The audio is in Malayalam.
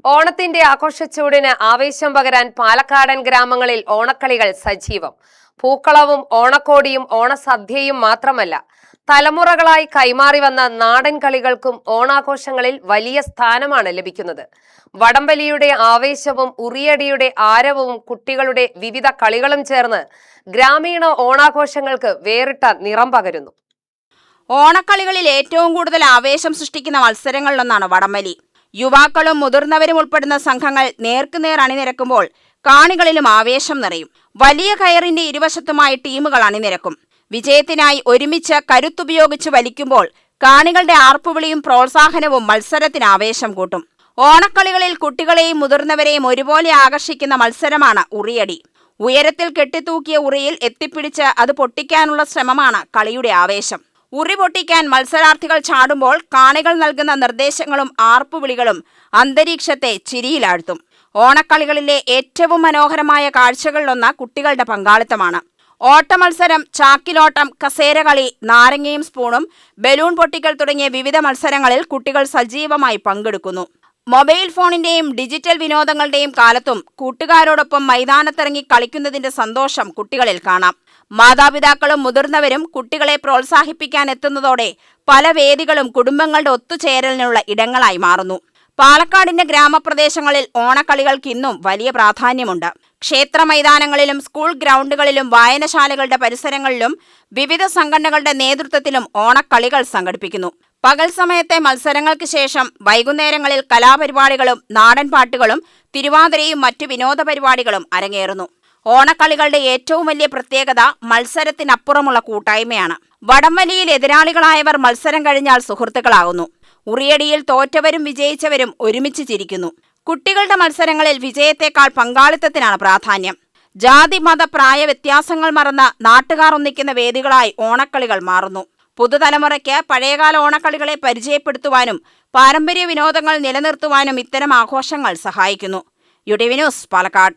ഓണത്തിന്റെ ആഘോഷച്ചൂടിന് ആവേശം പകരാൻ പാലക്കാടൻ ഗ്രാമങ്ങളിൽ ഓണക്കളികൾ സജീവം. പൂക്കളവും ഓണക്കോടിയും ഓണസദ്യയും മാത്രമല്ല, തലമുറകളായി കൈമാറി വന്ന നാടൻ കളികൾക്കും ഓണാഘോഷങ്ങളിൽ വലിയ സ്ഥാനമാണ് ലഭിക്കുന്നത്. വടംവലിയുടെ ആവേശവും ഉറിയടിയുടെ ആരവവും കുട്ടികളുടെ വിവിധ കളികളും ചേർന്ന് ഗ്രാമീണ ഓണാഘോഷങ്ങൾക്ക് വേറിട്ട നിറം പകരുന്നു. ഓണക്കളികളിൽ ഏറ്റവും കൂടുതൽ ആവേശം സൃഷ്ടിക്കുന്ന മത്സരങ്ങളിലൊന്നാണ് വടംവലി. യുവാക്കളും മുതിർന്നവരും ഉൾപ്പെടുന്ന സംഘങ്ങൾ നേർക്കുനേർ അണിനിരക്കുമ്പോൾ കാണികളിലും ആവേശം നിറയും. വലിയ കയറിന്റെ ഇരുവശത്തുമായി ടീമുകൾ അണിനിരക്കും. വിജയത്തിനായി ഒരുമിച്ച് കരുത്തുപയോഗിച്ച് വലിക്കുമ്പോൾ കാണികളുടെ ആർപ്പുവിളിയും പ്രോത്സാഹനവും മത്സരത്തിന് ആവേശം കൂട്ടും. ഓണക്കളികളിൽ കുട്ടികളെയും മുതിർന്നവരെയും ഒരുപോലെ ആകർഷിക്കുന്ന മത്സരമാണ് ഉറിയടി. ഉയരത്തിൽ കെട്ടിത്തൂക്കിയ ഉറിയിൽ എത്തിപ്പിടിച്ച് അത് പൊട്ടിക്കാനുള്ള ശ്രമമാണ് കളിയുടെ ആവേശം. ഉറി പൊട്ടിക്കാൻ മത്സരാർത്ഥികൾ ചാടുമ്പോൾ കാണികൾ നൽകുന്ന നിർദ്ദേശങ്ങളും ആർപ്പുവിളികളും അന്തരീക്ഷത്തെ ചിരിയിലാഴ്ത്തും. ഓണക്കളികളിലെ ഏറ്റവും മനോഹരമായ കാഴ്ചകളിലൊന്ന് കുട്ടികളുടെ പങ്കാളിത്തമാണ്. ഓട്ടമത്സരം, ചാക്കിലോട്ടം, കസേരകളി, നാരങ്ങയും സ്പൂണും, ബലൂൺ പൊട്ടിക്കൽ തുടങ്ങിയ വിവിധ മത്സരങ്ങളിൽ കുട്ടികൾ സജീവമായി പങ്കെടുക്കുന്നു. മൊബൈൽ ഫോണിന്റെയും ഡിജിറ്റൽ വിനോദങ്ങളുടെയും കാലത്തും കൂട്ടുകാരോടൊപ്പം മൈതാനത്തിറങ്ങി കളിക്കുന്നതിന്റെ സന്തോഷം കുട്ടികളിൽ കാണാം. മാതാപിതാക്കളും മുതിർന്നവരും കുട്ടികളെ പ്രോത്സാഹിപ്പിക്കാൻ എത്തുന്നതോടെ പല വേദികളും കുടുംബങ്ങളുടെ ഒത്തുചേരലിനുള്ള ഇടങ്ങളായി മാറുന്നു. പാലക്കാടിന്റെ ഗ്രാമപ്രദേശങ്ങളിൽ ഓണക്കളികൾക്ക് ഇന്നും വലിയ പ്രാധാന്യമുണ്ട്. ക്ഷേത്ര മൈതാനങ്ങളിലും സ്കൂൾ ഗ്രൗണ്ടുകളിലും വായനശാലകളുടെ പരിസരങ്ങളിലും വിവിധ സംഘടനകളുടെ നേതൃത്വത്തിലും ഓണക്കളികൾ സംഘടിപ്പിക്കുന്നു. പകൽ സമയത്തെ മത്സരങ്ങൾക്ക് ശേഷം വൈകുന്നേരങ്ങളിൽ കലാപരിപാടികളും നാടൻ പാട്ടുകളും തിരുവാതിരയും മറ്റു വിനോദ പരിപാടികളും അരങ്ങേറുന്നു. ഓണക്കളികളുടെ ഏറ്റവും വലിയ പ്രത്യേകത മത്സരത്തിനപ്പുറമുള്ള കൂട്ടായ്മയാണ്. വടംവലിയിൽ എതിരാളികളായവർ മത്സരം കഴിഞ്ഞാൽ സുഹൃത്തുക്കളാകുന്നു. ഉറിയടിയിൽ തോറ്റവരും വിജയിച്ചവരും ഒരുമിച്ച് ചിരിക്കുന്നു. കുട്ടികളുടെ മത്സരങ്ങളിൽ വിജയത്തെക്കാൾ പങ്കാളിത്തത്തിനാണ് പ്രാധാന്യം. ജാതി മത പ്രായ വ്യത്യാസങ്ങൾ മറന്ന് നാട്ടുകാർ ഒന്നിക്കുന്ന വേദികളായി ഓണക്കളികൾ മാറുന്നു. പുതുതലമുറയ്ക്ക് പഴയകാല ഓണക്കളികളെ പരിചയപ്പെടുത്തുവാനും പാരമ്പര്യ വിനോദങ്ങൾ നിലനിർത്തുവാനും ഇത്തരം ആഘോഷങ്ങൾ സഹായിക്കുന്നു. UTV news, Palakkad.